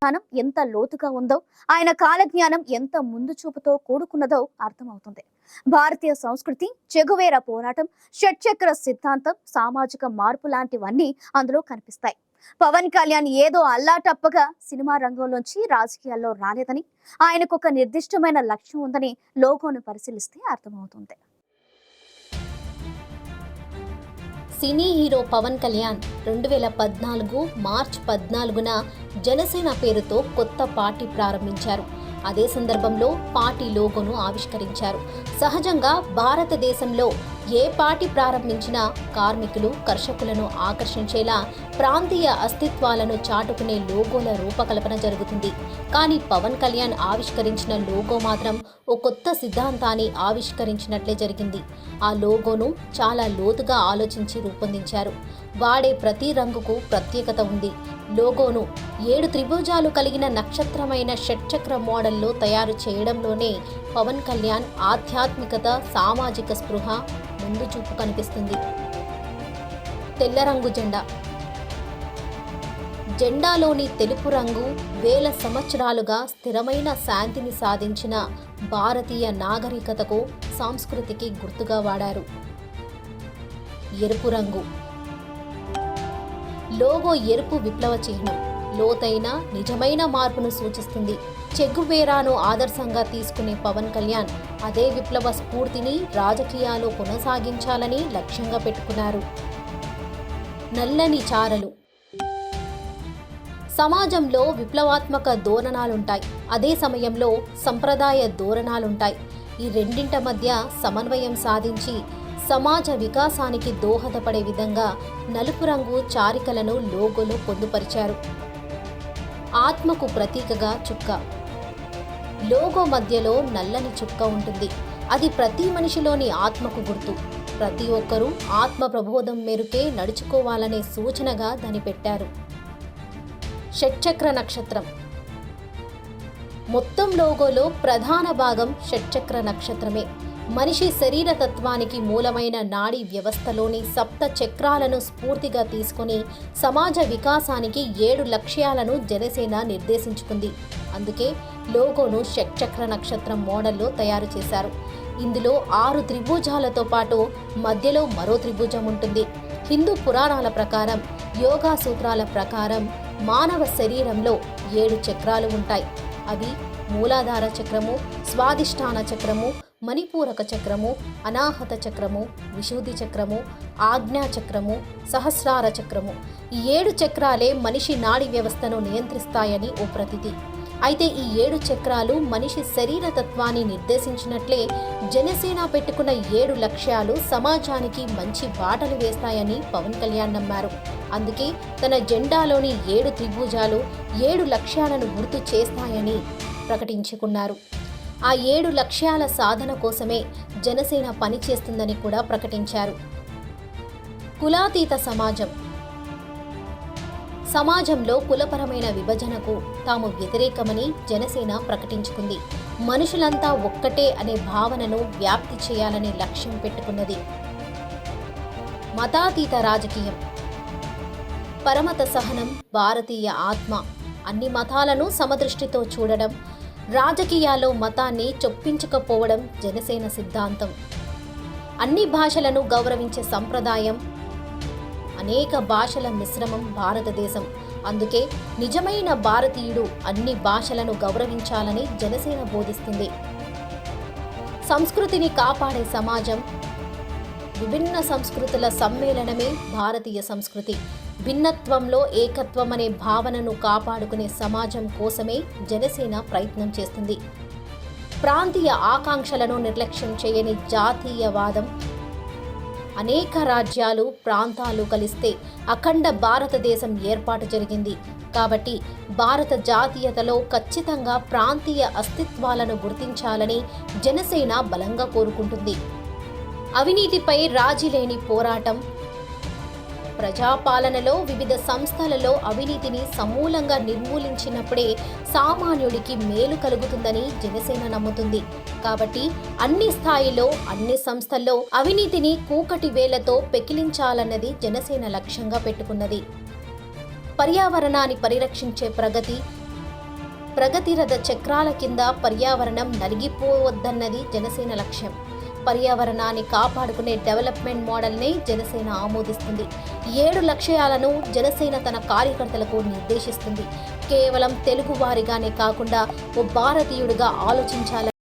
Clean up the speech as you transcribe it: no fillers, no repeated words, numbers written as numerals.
విధానం ఎంత లోతుగా ఉందో, ఆయన కాలజ్ఞానం ఎంత ముందు చూపుతో కూడుకున్నదో అర్థమవుతుంది. భారతీయ సంస్కృతి, చెగువేరా పోరాటం, షట్చక్ర సిద్ధాంతం, సామాజిక మార్పు లాంటివన్నీ అందులో కనిపిస్తాయి. పవన్ కళ్యాణ్ ఏదో అల్లాటప్పగా సినిమా రంగంలోంచి రాజకీయాల్లో రాలేదని, ఆయనకు ఒక నిర్దిష్టమైన లక్ష్యం ఉందని లోగోను పరిశీలిస్తే అర్థమవుతుంది. సినీ హీరో పవన్ కళ్యాణ్ 2014 మార్చి 14న జనసేన పేరుతో కొత్త పార్టీ ప్రారంభించారు. అదే సందర్భంలో పార్టీ లోగోను ఆవిష్కరించారు. సహజంగా భారతదేశంలో ఏ పార్టీ ప్రారంభించినా కార్మికులు, కర్షకులను ఆకర్షించేలా ప్రాంతీయ అస్తిత్వాలను చాటుకునే లోగోల రూపకల్పన జరుగుతుంది. కానీ పవన్ కళ్యాణ్ ఆవిష్కరించిన లోగో మాత్రం ఓ కొత్త సిద్ధాంతాన్ని ఆవిష్కరించినట్లే జరిగింది. ఆ లోగోను చాలా లోతుగా ఆలోచించి రూపొందించారు. వాడే ప్రతి రంగుకు ప్రత్యేకత ఉంది. లోగోను 7 త్రిభుజాలు కలిగిన నక్షత్రమైన షట్చక్ర మోడల్లో తయారు చేయడంలోనే పవన్ కళ్యాణ్ ఆధ్యాత్మికత, సామాజిక స్పృహ ముందు చూపు కనిపిస్తుంది. తెల్ల రంగు జెండా. జెండాలోని తెలుపు రంగు వేల సంవత్సరాలుగా స్థిరమైన శాంతిని సాధించిన భారతీయ నాగరికతకు, సంస్కృతికి గుర్తుగా వాడారు. ఎరుపు రంగు. లోగో ఎరుపు విప్లవ చిహ్నం. లోతైన, నిజమైన మార్పును సూచిస్తుంది. చెగువేరాను ఆదర్శంగా తీసుకునే పవన్ కళ్యాణ్ అదే విప్లవ స్ఫూర్తిని రాజకీయాల్లో కొనసాగించాలని లక్ష్యంగా పెట్టుకున్నారు. నల్లని చారలు. సమాజంలో విప్లవాత్మక ధోరణాలుంటాయి, అదే సమయంలో సంప్రదాయ ధోరణాలుంటాయి. ఈ రెండింటి మధ్య సమన్వయం సాధించి సమాజ వికాసానికి దోహదపడే విధంగా నలుపు రంగు చారికలను లోగోలో పొందుపరిచారు. ఆత్మకు ప్రతీకగా చుక్క. లోగో మధ్యలో నల్లని చుక్క ఉంటుంది. అది ప్రతి మనిషిలోని ఆత్మకు గుర్తు. ప్రతి ఒక్కరూ ఆత్మ ప్రబోధం మేరకే నడుచుకోవాలనే సూచనగా దాన్ని పెట్టారు. షట్చక్ర నక్షత్రం. మొత్తం లోగోలో ప్రధాన భాగం షట్చక్ర నక్షత్రమే. మనిషి శరీర తత్వానికి మూలమైన నాడీ వ్యవస్థలోని సప్త చక్రాలను స్ఫూర్తిగా తీసుకుని సమాజ వికాసానికి 7 లక్ష్యాలను జనసేన నిర్దేశించుకుంది. అందుకే లోగోను షట్చక్ర నక్షత్రం మోడల్లో తయారు చేశారు. ఇందులో 6 త్రిభుజాలతో పాటు మధ్యలో మరో త్రిభుజం ఉంటుంది. హిందూ పురాణాల ప్రకారం, యోగా సూత్రాల ప్రకారం మానవ శరీరంలో 7 చక్రాలు ఉంటాయి. అవి మూలాధార చక్రము, స్వాదిష్టాన చక్రము, మణిపూరక చక్రము, అనాహత చక్రము, విశుద్ధి చక్రము, ఆజ్ఞా చక్రము, సహస్రార చక్రము. ఈ 7 చక్రాలే మనిషి నాడీ వ్యవస్థను నియంత్రిస్తాయని ఓ ప్రతీతి. అయితే ఈ 7 చక్రాలు మనిషి శరీర తత్వాన్ని నిర్దేశించినట్లే జనసేన పెట్టుకున్న 7 లక్ష్యాలు సమాజానికి మంచి బాటలు వేస్తాయని పవన్ కళ్యాణ్ నమ్మారు. అందుకే తన జెండాలోని 7 త్రిభుజాలు 7 లక్ష్యాలను గుర్తు చేస్తాయని ప్రకటించుకున్నారు. ఆ 7 లక్ష్యాల సాధన కోసమే జనసేన పనిచేస్తుందని కూడా ప్రకటించారు. కులాతీత సమాజం. సమాజంలో కులపరమైన విభజనకు తాము వ్యతిరేకమని జనసేన ప్రకటించుకుంది. మనుషులంతా ఒక్కటే అనే భావనను వ్యాప్తి చేయాలనే లక్ష్యం పెట్టుకున్నది. మతాతీత రాజకీయం. పరమత సహనం, భారతీయ ఆత్మ, అన్ని మతాలను సమదృష్టితో చూడడం, రాజకీయాల్లో మతాన్ని చొప్పించకపోవడం జనసేన సిద్ధాంతం. అన్ని భాషలను గౌరవించే సంప్రదాయం, అనేక భాషల మిశ్రమం భారతదేశం. అందుకే నిజమైన భారతీయుడు అన్ని భాషలను గౌరవించాలని జనసేన బోధిస్తుంది. సంస్కృతిని కాపాడే సమాజం. విభిన్న సంస్కృతుల సమ్మేళనమే భారతీయ సంస్కృతి. భిన్నత్వంలో ఏకత్వం అనే భావనను కాపాడుకునే సమాజం కోసమే జనసేన ప్రయత్నం చేస్తుంది. ప్రాంతీయ ఆకాంక్షలను నిర్లక్ష్యం చేయని జాతీయవాదం. అనేక రాజ్యాలు, ప్రాంతాలు కలిస్తే అఖండ భారతదేశం ఏర్పాటు జరిగింది. కాబట్టి భారత జాతీయతలో ఖచ్చితంగా ప్రాంతీయ అస్తిత్వాలను గుర్తించాలని జనసేన బలంగా కోరుకుంటుంది. అవినీతిపై రాజీలేని పోరాటం. ప్రజాపాలనలో వివిధ సంస్థలలో అవినీతిని సమూలంగా నిర్మూలించినప్పుడే సామాన్యుడికి మేలు కలుగుతుందని జనసేన నమ్ముతుంది. కాబట్టి అన్ని స్థాయిలో, అన్ని సంస్థల్లో అవినీతిని కూకటి వేలతో పెకిలించాలన్నది జనసేన లక్ష్యంగా పెట్టుకున్నది. పర్యావరణాన్ని పరిరక్షించే ప్రగతి. ప్రగతి రథ చక్రాల కింద పర్యావరణం నలిగిపోవద్దన్నది జనసేన లక్ష్యం. పర్యావరణాన్ని కాపాడుకునే డెవలప్మెంట్ మోడల్ని జనసేన ఆమోదిస్తుంది. 7 లక్ష్యాలను జనసేన తన కార్యకర్తలకు నిర్దేశిస్తుంది. కేవలం తెలుగు వారిగానే కాకుండా ఓ భారతీయుడిగా ఆలోచించాలని